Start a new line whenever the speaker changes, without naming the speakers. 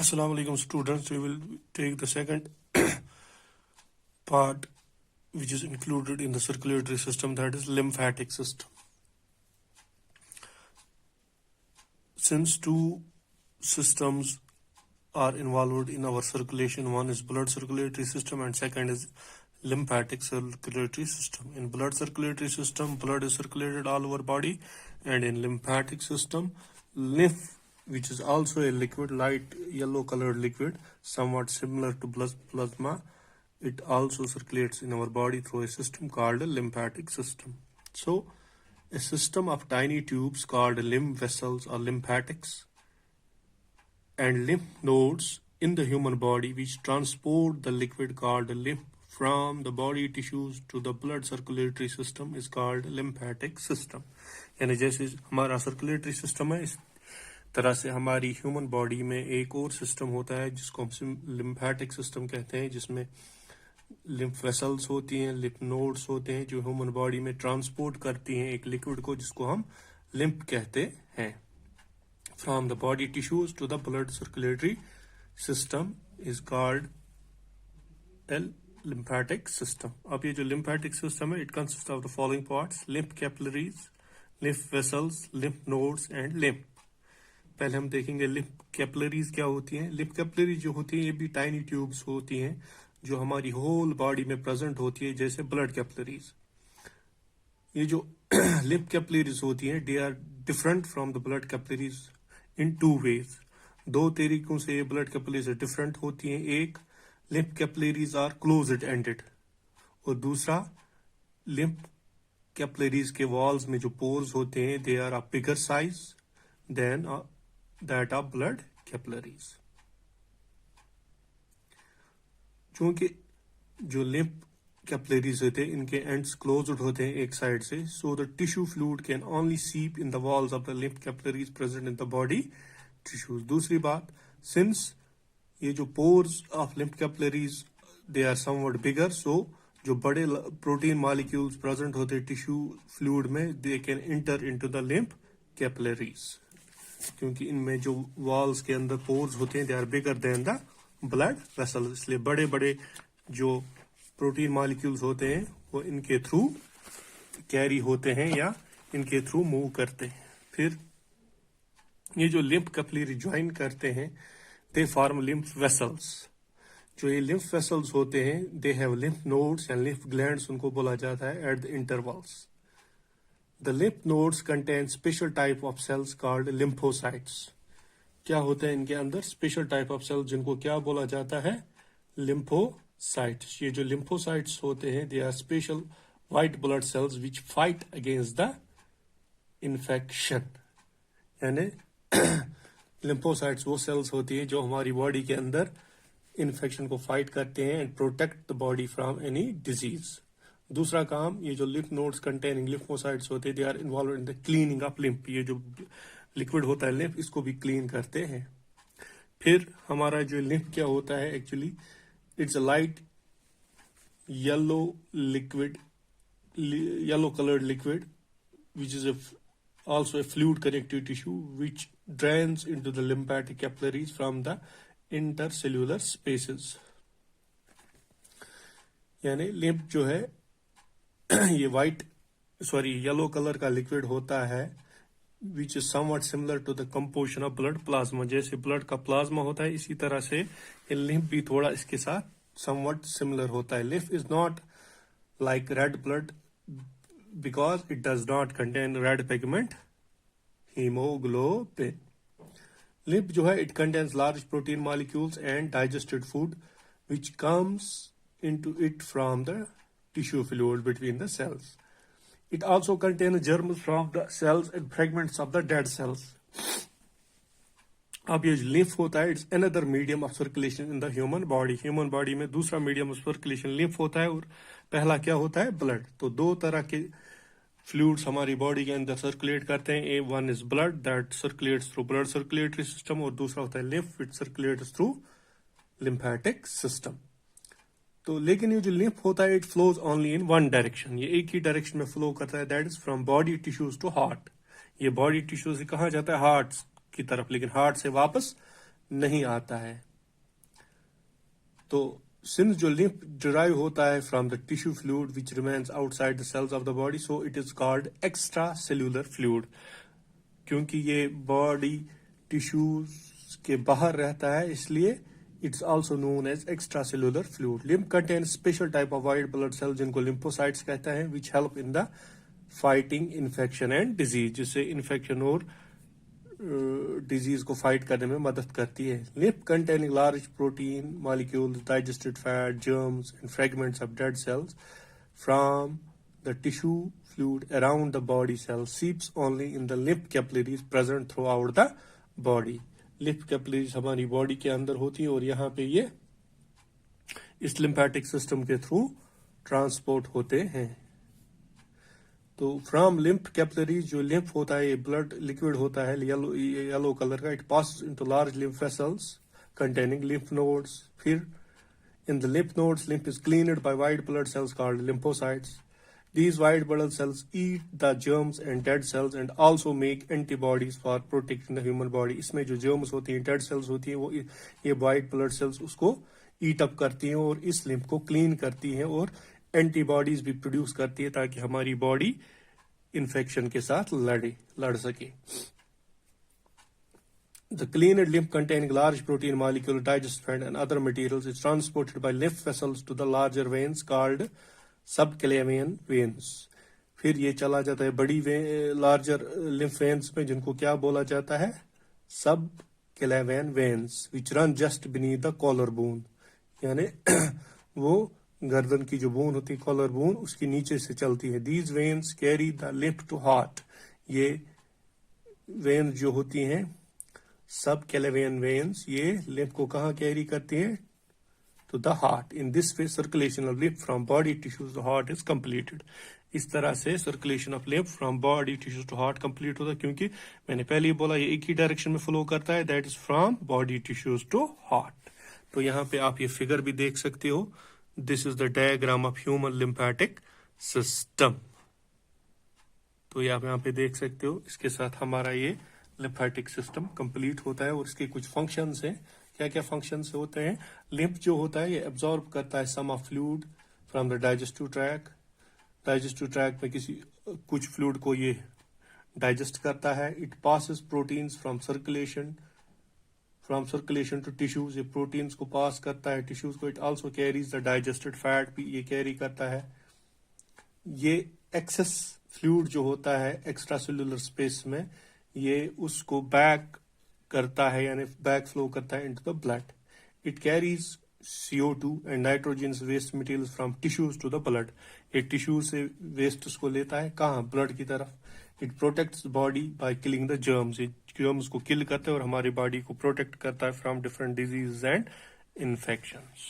Assalamu alaikum students, we will take the second part which is included in the circulatory system, that is lymphatic system. Since two systems are involved in our circulation, one is blood circulatory system and second is lymphatic circulatory system. In blood circulatory system, blood is circulated all over body, and in lymphatic system, lymph, which is also a liquid, light yellow colored liquid, somewhat similar to plasma, it also circulates in our body through a system called a lymphatic system. So a system of tiny tubes called lymph vessels or lymphatics and lymph nodes in the human body which transport the liquid called lymph from the body tissues to the blood circulatory system is called lymphatic system. यानी जैसे हमारा circulatory system है, इस तरह से हमारी human body में एक और सिस्टम होता है जिसको हम लिम्फेटिक सिस्टम कहते हैं, जिसमें लिम्फ वेसल्स होती हैं, लिम्फ नोड्स होते हैं जो ह्यूमन बॉडी में ट्रांसपोर्ट करती हैं एक लिक्विड को जिसको हम लिम्फ कहते हैं, from the body tissues to the blood circulatory system is called lymphatic system. अब ये जो lymphatic system है, it consists of the following parts: lymph capillaries, lymph vessels, lymph nodes and lymph. पहले हम देखेंगे lymph capillaries क्या होती हैं. lymph capillaries जो होती हैं ये भी tiny tubes होती हैं जो हमारी whole body में present होती है, जैसे blood capillaries. ये जो lymph capillaries होती हैं, they are different from the blood capillaries in two ways. दो तरीकों से ये blood capillaries different होती हैं. एक, lymph capillaries are closed ended, और दूसरा lymph capillaries के walls में जो pores होते हैं they are of bigger size than that of blood capillaries. चूंकि जो lymph capillaries होते हैं इनके ends closed होते हैं एक साइड से, so the tissue fluid can only seep in the walls of the lymph capillaries present in the body tissues. दूसरी बात, since ये जो pores of lymph capillaries they are somewhat bigger, so जो बड़े protein molecules present होते tissue fluid में they can enter into the lymph capillaries, क्योंकि इनमें जो walls के अंदर pores होते हैं they are bigger than the blood vessels, इसलिए बड़े बड़े जो protein molecules होते हैं वो इनके through carry होते हैं या इनके through move करते हैं. फिर ये जो lymph capillary join करते हैं they form lymph vessels. जो ये lymph vessels होते हैं they have lymph nodes and lymph glands, उनको बोला जाता है at the intervals. The lymph nodes contain special type of cells called lymphocytes. क्या होता है इनके अंदर? special type of cells जिनको क्या बोला जाता है? lymphocytes. ये जो lymphocytes होते हैं they are special white blood cells which fight against the infection. यानी lymphocytes वो cells होती हैं जो हमारी बॉडी के अंदर इन्फेक्शन को फाइट करते हैं and protect the body from any disease. दूसरा काम, ये जो lymph nodes containing lymphocytes होते हैं they are involved in the cleaning of lymph. ये जो लिक्विड होता है lymph इसको भी क्लीन करते हैं. फिर हमारा जो lymph क्या होता है actually, it's a light yellow liquid, yellow colored liquid which is also a fluid connective tissue which drains into the lymphatic capillaries from the intercellular spaces. यानी lymph जो है ये yellow color का liquid होता है which is somewhat similar to the composition of blood plasma. जैसे blood का plasma होता है इसी तरह से ये lymph भी थोड़ा इसके साथ somewhat similar होता है. Lymph is not like red blood because it does not contain red pigment hemoglobin. Lymph जो है it contains large protein molecules and digested food which comes into it from the tissue fluid between the cells. It also contains germs from the cells and fragments of the dead cells. अब ये lymph होता है it's another medium of circulation in the human body. Human body में दूसरा medium of circulation lymph होता है और पहला क्या होता है? blood. तो दो तरह के फ्लूइड्स हमारी बॉडी के अंदर सर्कुलेट करते हैं. One is blood that circulates through blood circulatory system, और दूसरा होता है lymph it circulates through lymphatic system. तो लेकिन ये जो लिम्फ होता है it flows only in one direction, ये एक ही डायरेक्शन में फ्लो करता है, that is from body tissues to heart. ये बॉडी टिश्यू से कहाँ जाता है? हार्ट की तरफ, लेकिन हार्ट से वापस नहीं आता है। तो सिंस जो लिम्फ डिराइव होता है from the tissue fluid which remains outside the cells of the body, so it is called extracellular fluid. क्योंकि ये बॉडी टिश्यूज के बाहर रहता है, इसलिए it's also known as extracellular fluid. Lymph contain special type of white blood cell जिनको lymphocytes कहते हैं, which help in the fighting infection and disease, जिससे इन्फेक्शन और डिजीज को फाइट करने में मदद करती है। Lymph containing large protein molecules, digested fat, germs and fragments of dead cells from the tissue fluid around the body cell seeps only in the lymph capillaries present throughout the body. lymph capillaries हमारी body के अंदर होती है और यहाँ पे ये इस लिम्फेटिक सिस्टम के थ्रू ट्रांसपोर्ट होते हैं। तो फ्रॉम लिम्फ कैपिलरीज, जो लिम्फ होता है ये ब्लड लिक्विड होता है येलो कलर का, it pass into large lymph vessels containing lymph nodes. फिर in the lymph nodes lymph is cleaned by white blood cells called lymphocytes. These white blood cells eat the germs and dead cells and also make antibodies for protecting the human body. इसमें जो germs होती हैं, dead cells होती हैं, वो ये white blood cells उसको eat up करती हैं और इस lymph को clean करती हैं और antibodies भी produce करती है ताकि हमारी body infection के साथ लड़ सके। The cleaned lymph containing large protein molecule, digestive fat and other materials is transported by lymph vessels to the larger veins called subclavian veins. फिर ये चला जाता है बड़ी लार्जर लिम्फ वेन्स में, जिनको क्या बोला जाता है, subclavian veins, which run just beneath the collarbone. यानी वो गर्दन की जो बोन होती है, कॉलर बोन, उसके नीचे से चलती है। These veins carry the lymph to heart. ये वेन्स जो होती हैं सबक्लेवियन वेन्स, ये लिम्फ को कहाँ कैरी करती है, to the heart. In this way, circulation of lymph from body tissues to heart is completed. इस तरह से circulation of lymph from body tissues to heart complete होता है, क्योंकि मैंने पहले ही बोला ये एक ही डायरेक्शन में फ्लो करता है, that is from body tissues to heart. तो यहाँ पे आप ये फिगर भी देख सकते हो, this is the diagram of human lymphatic system. तो ये आप यहाँ पे देख सकते हो, इसके साथ हमारा ये lymphatic system complete होता है और इसके कुछ functions हैं। क्या क्या फंक्शंस होते हैं? लिम्फ जो होता है ये एब्जॉर्ब करता है some of fluid from the digestive tract. Digestive tract में कुछ फ्लूइड को ये डाइजेस्ट करता है। It passes proteins from circulation to tissues, ये प्रोटीन्स को पास करता है टिश्यूज को। It also carries the digested fat भी ये कैरी करता है। ये एक्सेस फ्लूइड जो होता है एक्स्ट्रा सेल्यूलर स्पेस में, ये उसको बैक करता है, यानी बैक फ्लो करता है into the blood. It carries CO2 and nitrogen waste materials from tissues to the blood. ये टिश्यू से वेस्ट को लेता है कहाँ, ब्लड की तरफ। It protects body by killing the germs, ये जर्म्स को किल करता है और हमारी बॉडी को प्रोटेक्ट करता है from different disease and infections.